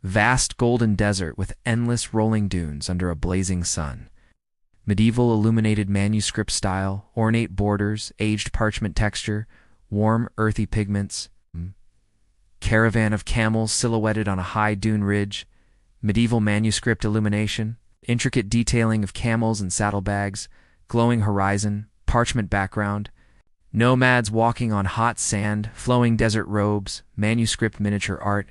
Vast golden desert with endless rolling dunes under a blazing sun. Medieval illuminated manuscript style, ornate borders, aged parchment texture, warm, earthy pigments. Caravan of camels silhouetted on a high dune ridge. Medieval manuscript illumination, intricate detailing of camels and saddlebags, glowing horizon, parchment background. Nomads walking on hot sand, flowing desert robes, manuscript miniature art.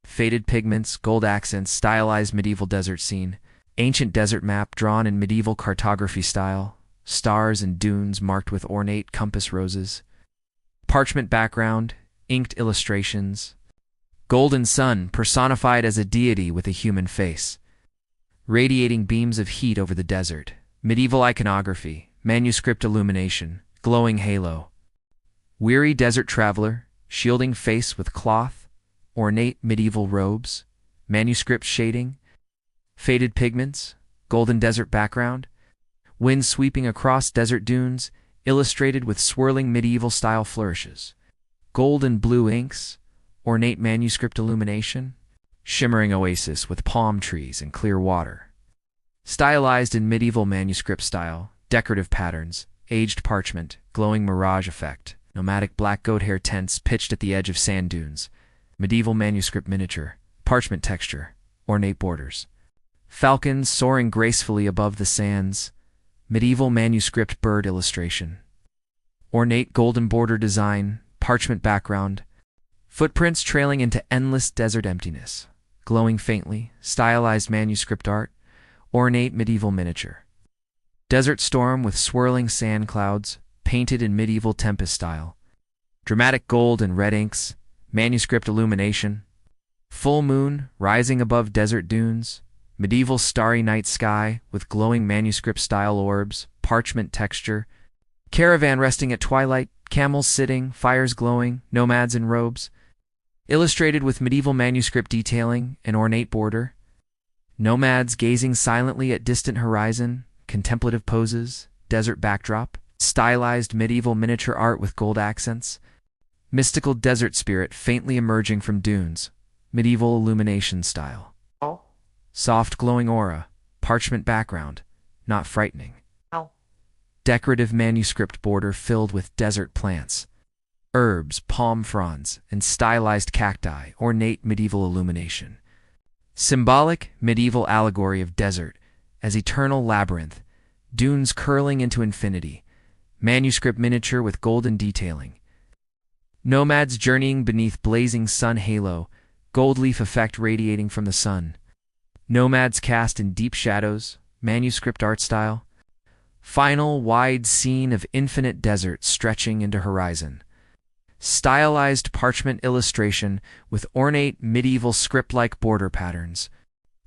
Faded pigments, gold accents, stylized medieval desert scene. Ancient desert map drawn in medieval cartography style. Stars and dunes marked with ornate compass roses. Parchment background, inked illustrations. Golden sun personified as a deity with a human face. Radiating beams of heat over the desert. Medieval iconography, manuscript illumination, glowing halo. Weary desert traveler, shielding face with cloth. Ornate medieval robes. Manuscript shading. Faded pigments, golden desert background. Wind sweeping across desert dunes, illustrated with swirling medieval-style flourishes. Gold and blue inks, ornate manuscript illumination. Shimmering oasis with palm trees and clear water. Stylized in medieval manuscript style, decorative patterns, aged parchment, glowing mirage effect. Nomadic black goat hair tents pitched at the edge of sand dunes. Medieval manuscript miniature, parchment texture, ornate borders. Falcons soaring gracefully above the sands. Medieval manuscript bird illustration. Ornate golden border design, parchment background. Footprints trailing into endless desert emptiness. Glowing faintly, stylized manuscript art. Ornate medieval miniature. Desert storm with swirling sand clouds, painted in medieval tempest style. Dramatic gold and red inks, manuscript illumination. Full moon rising above desert dunes. Medieval starry night sky with glowing manuscript-style orbs, parchment texture. Caravan resting at twilight, camels sitting, fires glowing, nomads in robes. Illustrated with medieval manuscript detailing, an ornate border. Nomads gazing silently at distant horizon, contemplative poses, desert backdrop. Stylized medieval miniature art with gold accents. Mystical desert spirit faintly emerging from dunes, medieval illumination style. Soft glowing aura, parchment background, not frightening. Decorative manuscript border filled with desert plants, herbs, palm fronds, and stylized cacti, ornate medieval illumination. Symbolic medieval allegory of desert as eternal labyrinth, dunes curling into infinity, manuscript miniature with golden detailing. Nomads journeying beneath blazing sun halo, gold leaf effect radiating from the sun. Nomads cast in deep shadows, manuscript art style. Final wide scene of infinite desert stretching into horizon. Stylized parchment illustration with ornate medieval script-like border patterns.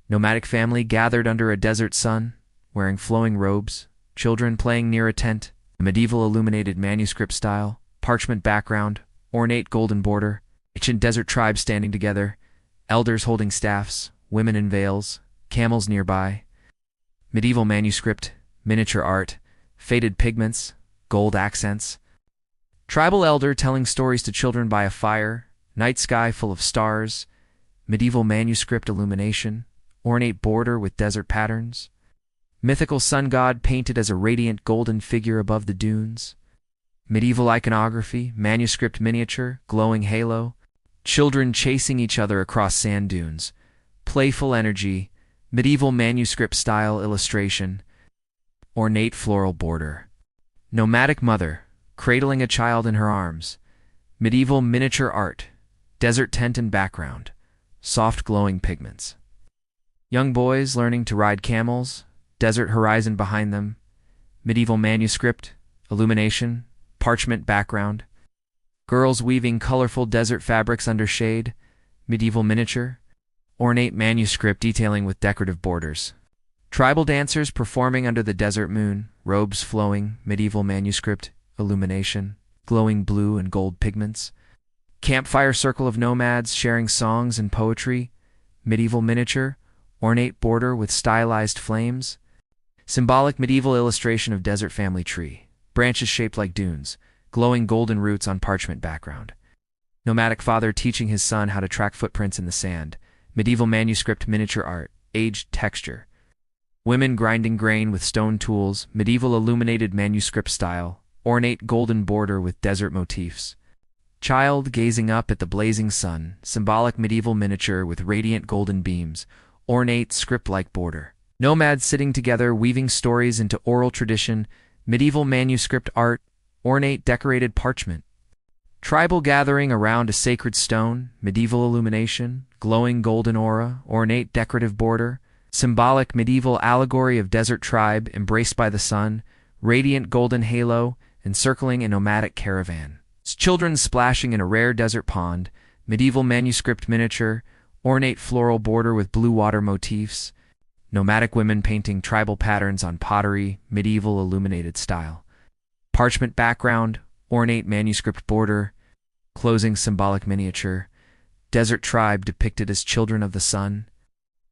Nomadic family gathered under a desert sun, wearing flowing robes, children playing near a tent. Medieval illuminated manuscript style, parchment background, ornate golden border. Ancient desert tribes standing together, elders holding staffs, women in veils, camels nearby. Medieval manuscript, miniature art, faded pigments, gold accents. Tribal elder telling stories to children by a fire, night sky full of stars. Medieval manuscript illumination, ornate border with desert patterns. Mythical sun god painted as a radiant golden figure above the dunes. Medieval iconography, manuscript miniature, glowing halo. Children chasing each other across sand dunes. Playful energy, medieval manuscript style illustration. Ornate floral border. Nomadic mother, cradling a child in her arms. Medieval miniature art, desert tent and background. Soft glowing pigments. Young boys learning to ride camels, desert horizon behind them. Medieval manuscript, illumination, parchment background. Girls weaving colorful desert fabrics under shade. Medieval miniature. Ornate manuscript detailing with decorative borders. Tribal dancers performing under the desert moon, robes flowing, medieval manuscript, illumination, glowing blue and gold pigments. Campfire circle of nomads sharing songs and poetry, medieval miniature, ornate border with stylized flames. Symbolic medieval illustration of desert family tree, branches shaped like dunes, glowing golden roots on parchment background. Nomadic father teaching his son how to track footprints in the sand, Medieval manuscript miniature art, aged texture. Women grinding grain with stone tools, medieval illuminated manuscript style, ornate golden border with desert motifs. Child gazing up at the blazing sun, symbolic medieval miniature with radiant golden beams, ornate script-like border. Nomads sitting together weaving stories into oral tradition, medieval manuscript art, ornate decorated parchment. Tribal gathering around a sacred stone, medieval illumination, glowing golden aura, ornate decorative border, symbolic medieval allegory of desert tribe embraced by the sun, radiant golden halo, encircling a nomadic caravan. Children splashing in a rare desert pond, medieval manuscript miniature, ornate floral border with blue water motifs, nomadic women painting tribal patterns on pottery, medieval illuminated style. Parchment background, ornate manuscript border, closing symbolic miniature, desert tribe depicted as children of the sun,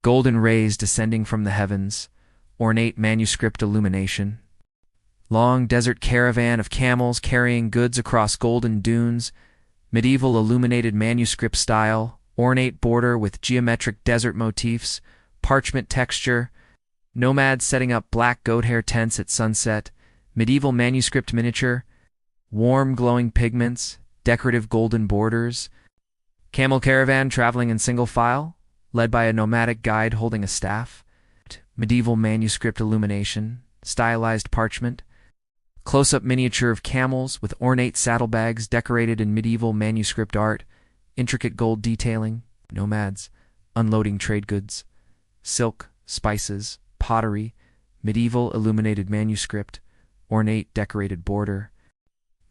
golden rays descending from the heavens, ornate manuscript illumination. Long desert caravan of camels carrying goods across golden dunes, medieval illuminated manuscript style, ornate border with geometric desert motifs, parchment texture, nomads setting up black goat hair tents at sunset, medieval manuscript miniature, warm glowing pigments, decorative golden borders, camel caravan traveling in single file, led by a nomadic guide holding a staff, medieval manuscript illumination, stylized parchment, close-up miniature of camels with ornate saddlebags decorated in medieval manuscript art, intricate gold detailing, nomads, unloading trade goods, silk, spices, pottery, medieval illuminated manuscript, ornate decorated border,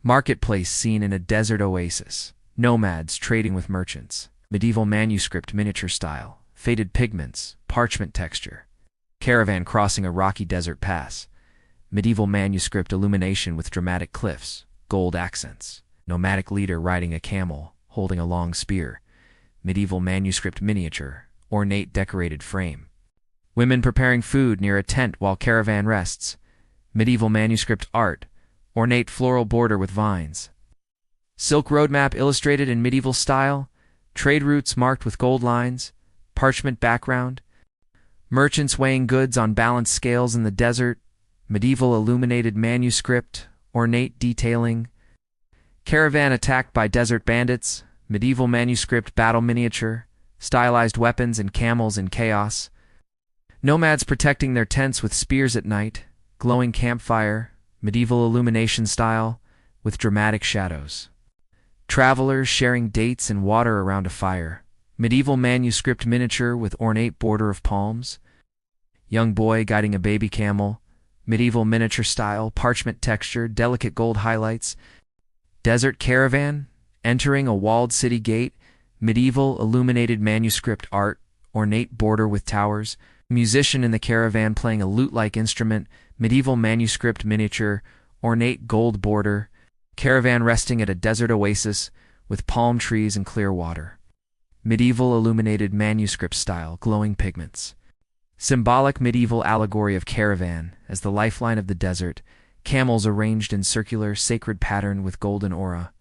marketplace scene in a desert oasis, nomads trading with merchants, medieval manuscript miniature style, faded pigments, parchment texture, caravan crossing a rocky desert pass, medieval manuscript illumination with dramatic cliffs, gold accents, nomadic leader riding a camel, holding a long spear, medieval manuscript miniature, ornate decorated frame. Women preparing food near a tent while caravan rests, medieval manuscript art, ornate floral border with vines. Silk roadmap illustrated in medieval style, trade routes marked with gold lines, parchment background, merchants weighing goods on balanced scales in the desert, medieval illuminated manuscript, ornate detailing, caravan attacked by desert bandits, medieval manuscript battle miniature, stylized weapons and camels in chaos, nomads protecting their tents with spears at night, glowing campfire, medieval illumination style, with dramatic shadows. Travelers sharing dates and water around a fire, medieval manuscript miniature with ornate border of palms, young boy guiding a baby camel, medieval miniature style, parchment texture, delicate gold highlights, desert caravan, entering a walled city gate, medieval illuminated manuscript art, ornate border with towers, musician in the caravan playing a lute-like instrument, medieval manuscript miniature, ornate gold border, caravan resting at a desert oasis with palm trees and clear water, medieval illuminated manuscript style, glowing pigments. Symbolic medieval allegory of caravan as the lifeline of the desert, camels arranged in circular sacred pattern with golden aura.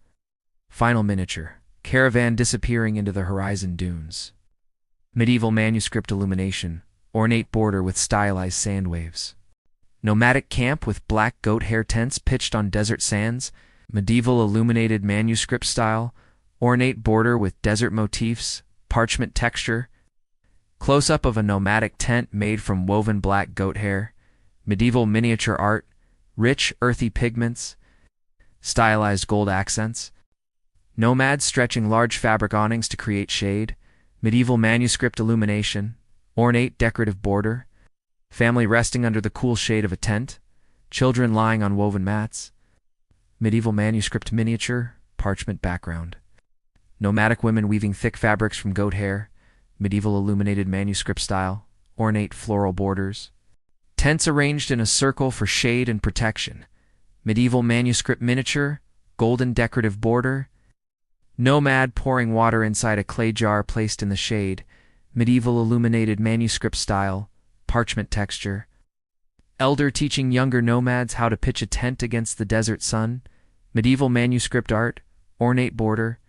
Final miniature, caravan disappearing into the horizon dunes. Medieval manuscript illumination, ornate border with stylized sand waves. Nomadic camp with black goat hair tents pitched on desert sands, medieval illuminated manuscript style, ornate border with desert motifs, parchment texture, close-up of a nomadic tent made from woven black goat hair, medieval miniature art, rich earthy pigments, stylized gold accents, nomads stretching large fabric awnings to create shade, medieval manuscript illumination, ornate decorative border, family resting under the cool shade of a tent, children lying on woven mats, medieval manuscript miniature, parchment background, nomadic women weaving thick fabrics from goat hair, medieval illuminated manuscript style, ornate floral borders, tents arranged in a circle for shade and protection, medieval manuscript miniature, golden decorative border, nomad pouring water inside a clay jar placed in the shade, medieval illuminated manuscript style, parchment texture, elder teaching younger nomads how to pitch a tent against the desert sun, medieval manuscript art, ornate border,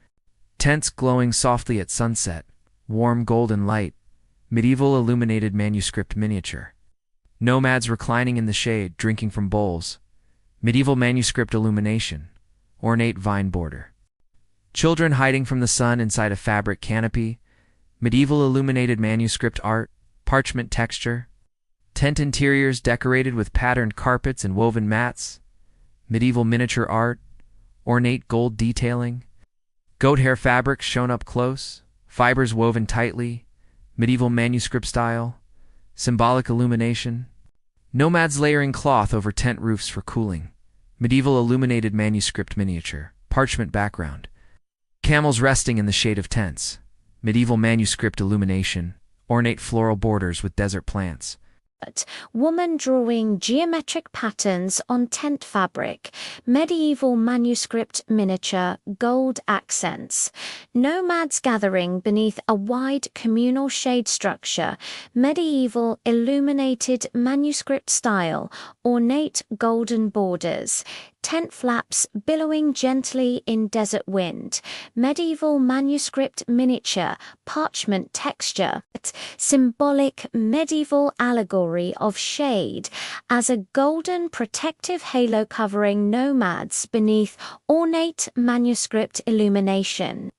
tents glowing softly at sunset, warm golden light, medieval illuminated manuscript miniature. Nomads reclining in the shade, drinking from bowls, medieval manuscript illumination, ornate vine border. Children hiding from the sun inside a fabric canopy, medieval illuminated manuscript art, parchment texture. Tent interiors decorated with patterned carpets and woven mats, medieval miniature art, ornate gold detailing. Goat hair fabric shown up close, fibers woven tightly, medieval manuscript style, symbolic illumination. Nomads layering cloth over tent roofs for cooling, medieval illuminated manuscript miniature, parchment background. Camels resting in the shade of tents, medieval manuscript illumination, ornate floral borders with desert plants. Woman drawing geometric patterns on tent fabric, medieval manuscript miniature, gold accents. Nomads gathering beneath a wide communal shade structure, medieval illuminated manuscript style, ornate golden borders. Tent flaps billowing gently in desert wind, medieval manuscript miniature, parchment texture, symbolic medieval allegory of shade as a golden protective halo covering nomads beneath ornate manuscript illumination.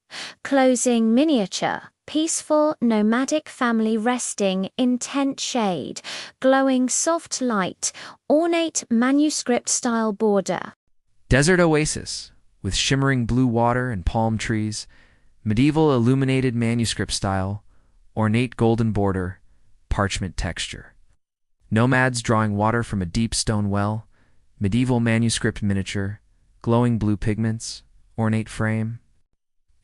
Closing miniature, peaceful nomadic family resting in tent shade, glowing soft light, ornate manuscript style border. Desert oasis, with shimmering blue water and palm trees, medieval illuminated manuscript style, ornate golden border, parchment texture. Nomads drawing water from a deep stone well, medieval manuscript miniature, glowing blue pigments, ornate frame.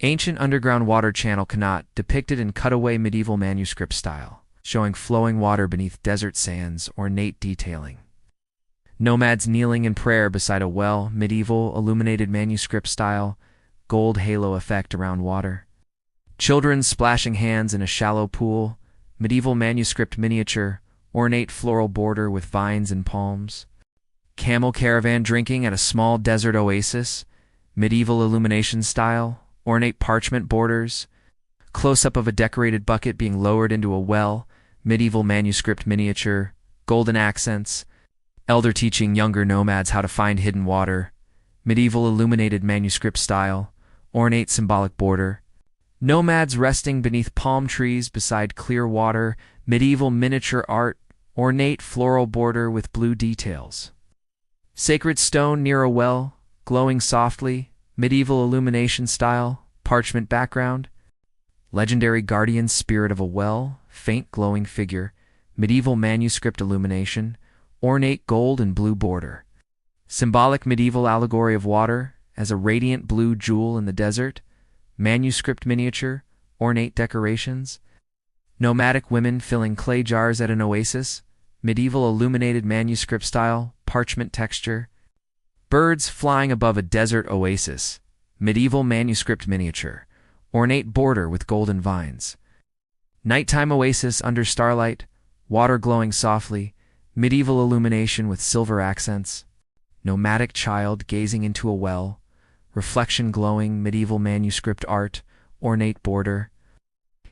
Ancient underground water channel Connaught depicted in cutaway medieval manuscript style, showing flowing water beneath desert sands, ornate detailing. Nomads kneeling in prayer beside a well, medieval illuminated manuscript style, gold halo effect around water. Children splashing hands in a shallow pool, medieval manuscript miniature, ornate floral border with vines and palms. Camel caravan drinking at a small desert oasis, medieval illumination style, ornate parchment borders. Close-up of a decorated bucket being lowered into a well, medieval manuscript miniature, golden accents. Elder teaching younger nomads how to find hidden water, medieval illuminated manuscript style, ornate symbolic border. Nomads resting beneath palm trees beside clear water, medieval miniature art, ornate floral border with blue details. Sacred stone near a well, glowing softly, medieval illumination style, parchment background. Legendary guardian spirit of a well, faint glowing figure, medieval manuscript illumination, ornate gold and blue border. Symbolic medieval allegory of water as a radiant blue jewel in the desert, manuscript miniature, ornate decorations. Nomadic women filling clay jars at an oasis, medieval illuminated manuscript style, parchment texture. Birds flying above a desert oasis, medieval manuscript miniature, ornate border with golden vines. Nighttime oasis under starlight, water glowing softly, medieval illumination with silver accents. Nomadic child gazing into a well, reflection glowing medieval manuscript art, ornate border.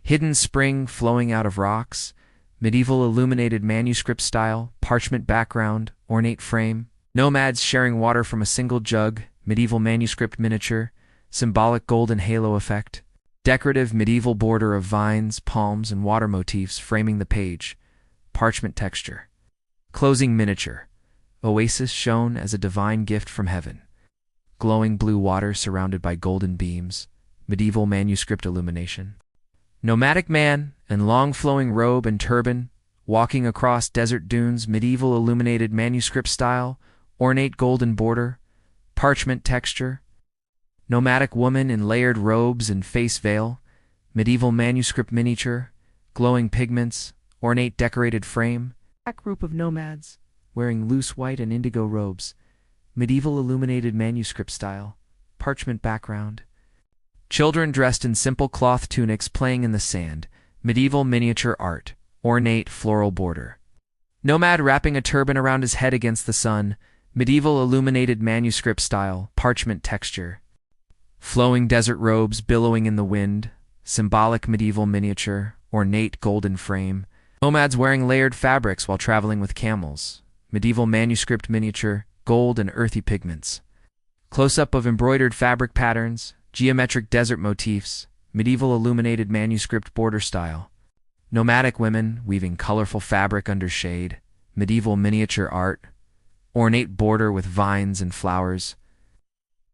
Hidden spring flowing out of rocks, medieval illuminated manuscript style, parchment background, ornate frame. Nomads sharing water from a single jug, medieval manuscript miniature, symbolic golden halo effect. Decorative medieval border of vines, palms, and water motifs framing the page, parchment texture. Closing miniature, oasis shown as a divine gift from heaven. Glowing blue water surrounded by golden beams, medieval manuscript illumination. Nomadic man in long flowing robe and turban, walking across desert dunes, medieval illuminated manuscript style, ornate golden border, parchment texture. Nomadic woman in layered robes and face veil, medieval manuscript miniature, glowing pigments, ornate decorated frame. A group of nomads wearing loose white and indigo robes, medieval illuminated manuscript style, parchment background. Children dressed in simple cloth tunics playing in the sand, medieval miniature art, ornate floral border. Nomad wrapping a turban around his head against the sun, medieval illuminated manuscript style, parchment texture. Flowing desert robes billowing in the wind, symbolic medieval miniature, ornate golden frame. Nomads wearing layered fabrics while traveling with camels. Medieval manuscript miniature, gold and earthy pigments. Close-up of embroidered fabric patterns, geometric desert motifs, medieval illuminated manuscript border style. Nomadic women weaving colorful fabric under shade. Medieval miniature art, ornate border with vines and flowers.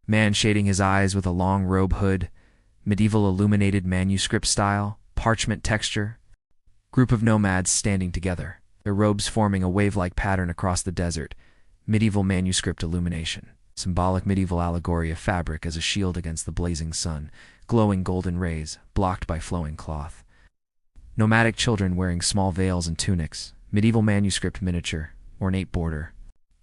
Man shading his eyes with a long robe hood. Medieval illuminated manuscript style, parchment texture. Group of nomads standing together, their robes forming a wave-like pattern across the desert. Medieval manuscript illumination. Symbolic medieval allegory of fabric as a shield against the blazing sun. Glowing golden rays, blocked by flowing cloth. Nomadic children wearing small veils and tunics. Medieval manuscript miniature, ornate border.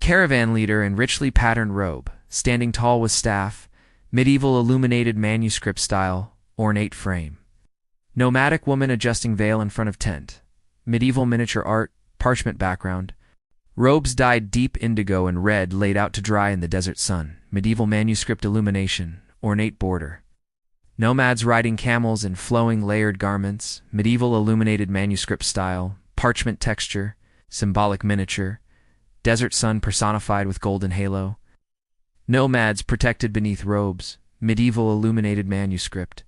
Caravan leader in richly patterned robe, standing tall with staff. Medieval illuminated manuscript style, ornate frame. Nomadic woman adjusting veil in front of tent. Medieval miniature art, parchment background. Robes dyed deep indigo and red laid out to dry in the desert sun. Medieval manuscript illumination, ornate border. Nomads riding camels in flowing layered garments. Medieval illuminated manuscript style, parchment texture, symbolic miniature. Desert sun personified with golden halo. Nomads protected beneath robes. Medieval illuminated manuscript.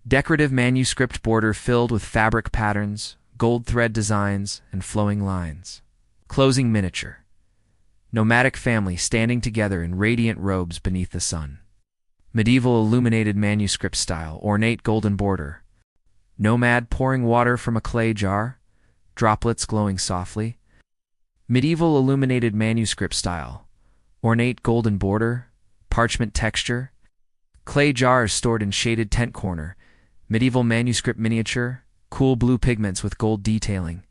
Decorative manuscript border filled with fabric patterns, gold thread designs, and flowing lines. Closing miniature. Nomadic family standing together in radiant robes beneath the sun. Medieval illuminated manuscript style, ornate golden border. Nomad pouring water from a clay jar, droplets glowing softly. Medieval illuminated manuscript style, ornate golden border, parchment texture. Clay jars stored in shaded tent corner. Medieval manuscript miniature, cool blue pigments with gold detailing.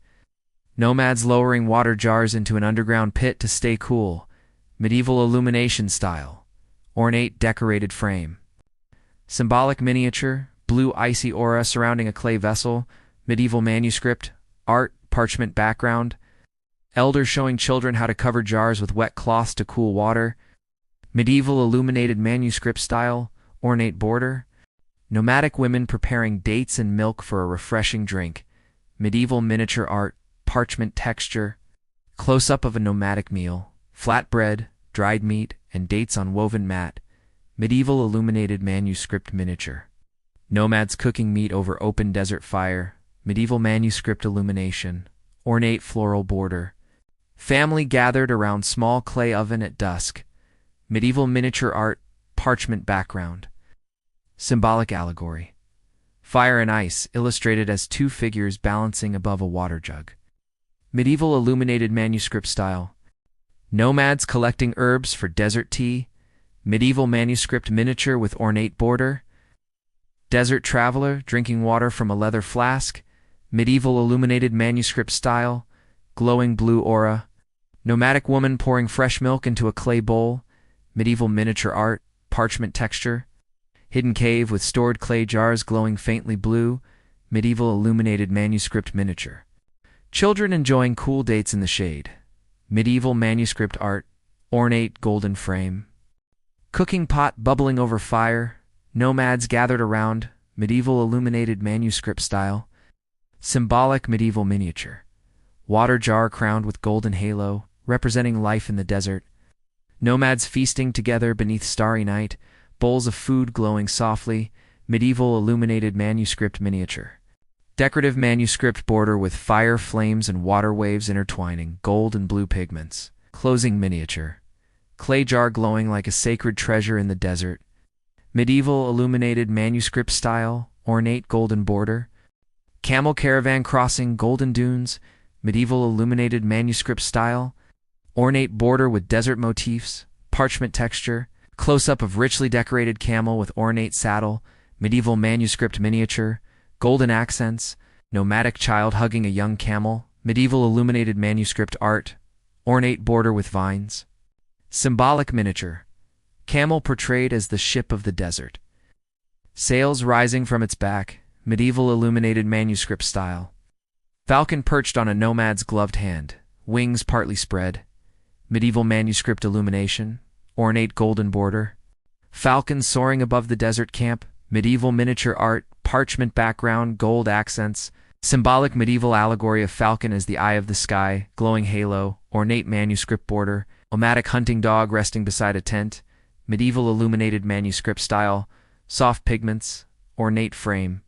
Nomads lowering water jars into an underground pit to stay cool. Medieval illumination style, ornate decorated frame. Symbolic miniature, blue icy aura surrounding a clay vessel. Medieval manuscript, art, parchment background. Elders showing children how to cover jars with wet cloths to cool water. Medieval illuminated manuscript style, ornate border. Nomadic women preparing dates and milk for a refreshing drink. Medieval miniature art, parchment texture. Close-up of a nomadic meal, flatbread, dried meat, and dates on woven mat. Medieval illuminated manuscript miniature. Nomads cooking meat over open desert fire. Medieval manuscript illumination, ornate floral border. Family gathered around small clay oven at dusk. Medieval miniature art, parchment background. Symbolic allegory. Fire and ice illustrated as two figures balancing above a water jug. Medieval illuminated manuscript style. Nomads collecting herbs for desert tea. Medieval manuscript miniature with ornate border. Desert traveler drinking water from a leather flask. Medieval illuminated manuscript style, glowing blue aura. Nomadic woman pouring fresh milk into a clay bowl. Medieval miniature art, parchment texture. Hidden cave with stored clay jars glowing faintly blue. Medieval illuminated manuscript miniature. Children enjoying cool dates in the shade. Medieval manuscript art, ornate golden frame. Cooking pot bubbling over fire. Nomads gathered around. Medieval illuminated manuscript style. Symbolic medieval miniature. Water jar crowned with golden halo, representing life in the desert. Nomads feasting together beneath starry night. Bowls of food glowing softly. Medieval illuminated manuscript miniature. Decorative manuscript border with fire flames and water waves intertwining, gold and blue pigments. Closing miniature. Clay jar glowing like a sacred treasure in the desert. Medieval illuminated manuscript style, ornate golden border. Camel caravan crossing golden dunes. Medieval illuminated manuscript style, ornate border with desert motifs, parchment texture. Close-up of richly decorated camel with ornate saddle. Medieval manuscript miniature, golden accents. Nomadic child hugging a young camel. Medieval illuminated manuscript art, ornate border with vines. Symbolic miniature. Camel portrayed as the ship of the desert. Sails rising from its back. Medieval illuminated manuscript style. Falcon perched on a nomad's gloved hand, wings partly spread. Medieval manuscript illumination, ornate golden border. Falcon soaring above the desert camp. Medieval miniature art, parchment background, gold accents. Symbolic medieval allegory of falcon as the eye of the sky, glowing halo, ornate manuscript border, nomadic hunting dog resting beside a tent, medieval illuminated manuscript style, soft pigments, ornate frame.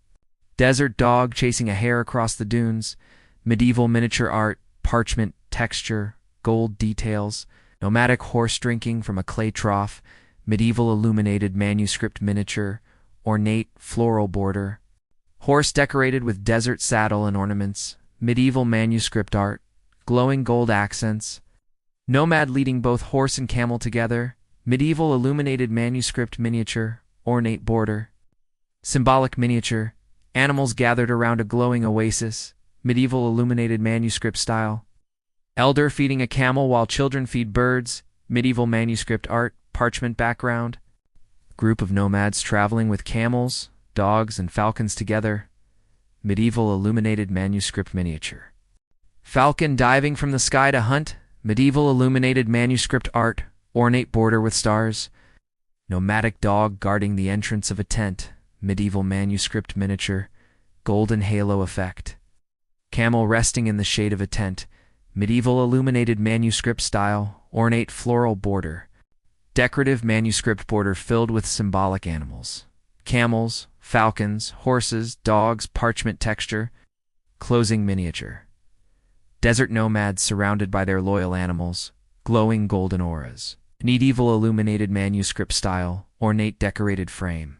Desert dog chasing a hare across the dunes, medieval miniature art, parchment, texture, gold details, nomadic horse drinking from a clay trough, medieval illuminated manuscript miniature, ornate floral border. Horse decorated with desert saddle and ornaments, medieval manuscript art, glowing gold accents. Nomad leading both horse and camel together, medieval illuminated manuscript miniature, ornate border. Symbolic miniature, animals gathered around a glowing oasis, medieval illuminated manuscript style. Elder feeding a camel while children feed birds, medieval manuscript art, parchment background. Group of nomads traveling with camels, dogs, and falcons together, medieval illuminated manuscript miniature. Falcon diving from the sky to hunt, medieval illuminated manuscript art, ornate border with stars. Nomadic dog guarding the entrance of a tent, medieval manuscript miniature, golden halo effect. Camel resting in the shade of a tent, medieval illuminated manuscript style, ornate floral border. Decorative manuscript border filled with symbolic animals. Camels, falcons, horses, dogs, parchment texture. Closing miniature. Desert nomads surrounded by their loyal animals, glowing golden auras. Medieval illuminated manuscript style, ornate decorated frame.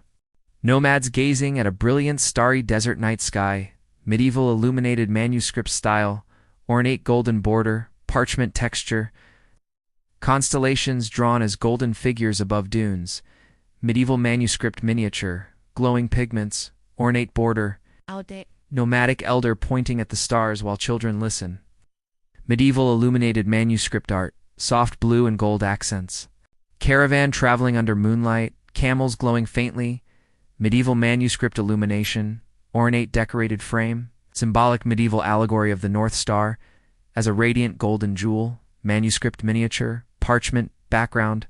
Nomads gazing at a brilliant starry desert night sky, medieval illuminated manuscript style, ornate golden border, parchment texture. Constellations drawn as golden figures above dunes, medieval manuscript miniature, glowing pigments, ornate border. Nomadic elder pointing at the stars while children listen. Medieval illuminated manuscript art, soft blue and gold accents. Caravan traveling under moonlight, camels glowing faintly. Medieval manuscript illumination, ornate decorated frame. Symbolic medieval allegory of the North Star as a radiant golden jewel. Manuscript miniature, parchment background.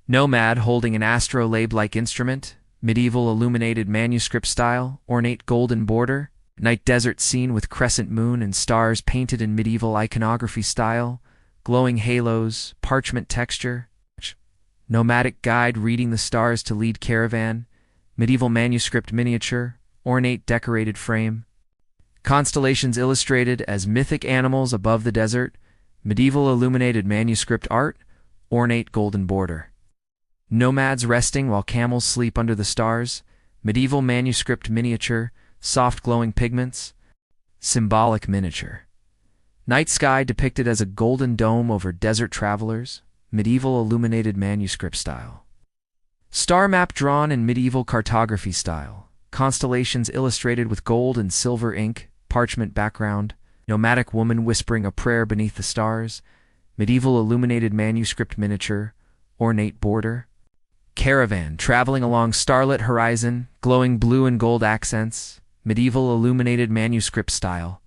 Nomad holding an astrolabe-like instrument. Medieval illuminated manuscript style, ornate golden border. Night desert scene with crescent moon and stars painted in medieval iconography style. Glowing halos, parchment texture. Nomadic guide reading the stars to lead caravan. Medieval manuscript miniature, ornate decorated frame. Constellations illustrated as mythic animals above the desert. Medieval illuminated manuscript art, ornate golden border. Nomads resting while camels sleep under the stars. Medieval manuscript miniature, soft glowing pigments. Symbolic miniature. Night sky depicted as a golden dome over desert travelers. Medieval illuminated manuscript style. Star map drawn in medieval cartography style. Constellations illustrated with gold and silver ink, parchment background. Nomadic woman whispering a prayer beneath the stars. Medieval illuminated manuscript miniature, ornate border. Caravan traveling along starlit horizon, glowing blue and gold accents. Medieval illuminated manuscript style.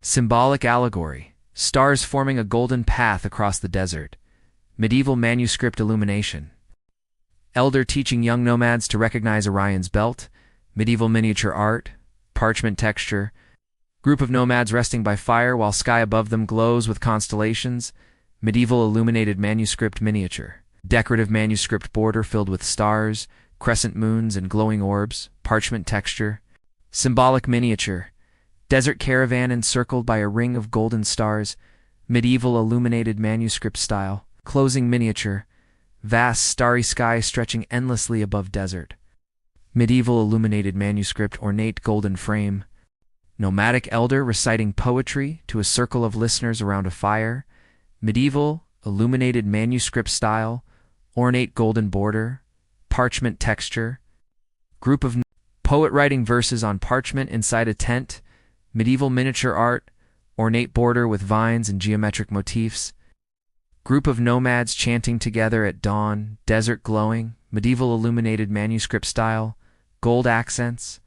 Symbolic allegory, stars forming a golden path across the desert. Medieval manuscript illumination. Elder teaching young nomads to recognize Orion's belt. Medieval miniature art, parchment texture. Group of nomads resting by fire while sky above them glows with constellations. Medieval illuminated manuscript miniature. Decorative manuscript border filled with stars, crescent moons, and glowing orbs. Parchment texture. Symbolic miniature. Desert caravan encircled by a ring of golden stars. Medieval illuminated manuscript style. Closing miniature. Vast starry sky stretching endlessly above desert. Medieval illuminated manuscript ornate golden frame. Nomadic elder reciting poetry to a circle of listeners around a fire. Medieval illuminated manuscript style, ornate golden border, parchment texture. Group of poet writing verses on parchment inside a tent. Medieval miniature art, ornate border with vines and geometric motifs. Group of nomads chanting together at dawn, desert glowing, medieval illuminated manuscript style, gold accents.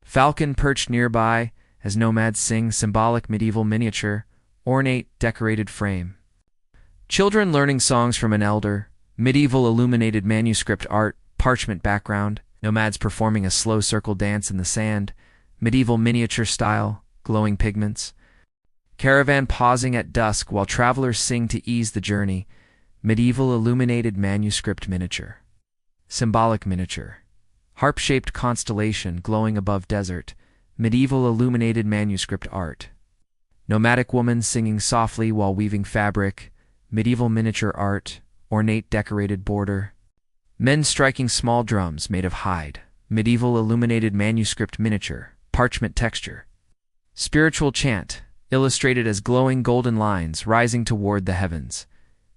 Falcon perched nearby as nomads sing symbolic medieval miniature, ornate decorated frame. Children learning songs from an elder, medieval illuminated manuscript art, parchment background. Nomads performing a slow circle dance in the sand, medieval miniature style, glowing pigments. Caravan pausing at dusk while travelers sing to ease the journey, medieval illuminated manuscript miniature. Symbolic miniature. Harp-shaped constellation glowing above desert, medieval illuminated manuscript art. Nomadic woman singing softly while weaving fabric, medieval miniature art, ornate decorated border. Men striking small drums made of hide, medieval illuminated manuscript miniature, parchment texture. Spiritual chant, illustrated as glowing golden lines rising toward the heavens,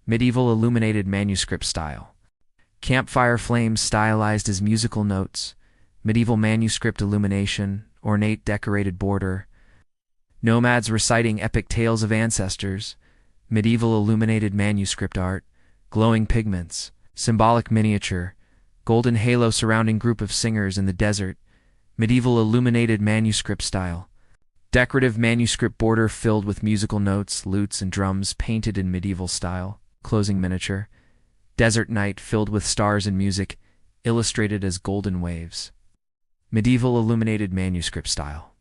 medieval illuminated manuscript style. Campfire flames stylized as musical notes, medieval manuscript illumination, ornate decorated border. Nomads reciting epic tales of ancestors, medieval illuminated manuscript art, glowing pigments, symbolic miniature, golden halo surrounding group of singers in the desert, medieval illuminated manuscript style. Decorative manuscript border filled with musical notes, lutes, and drums painted in medieval style, closing miniature. Desert night filled with stars and music, illustrated as golden waves. Medieval illuminated manuscript style.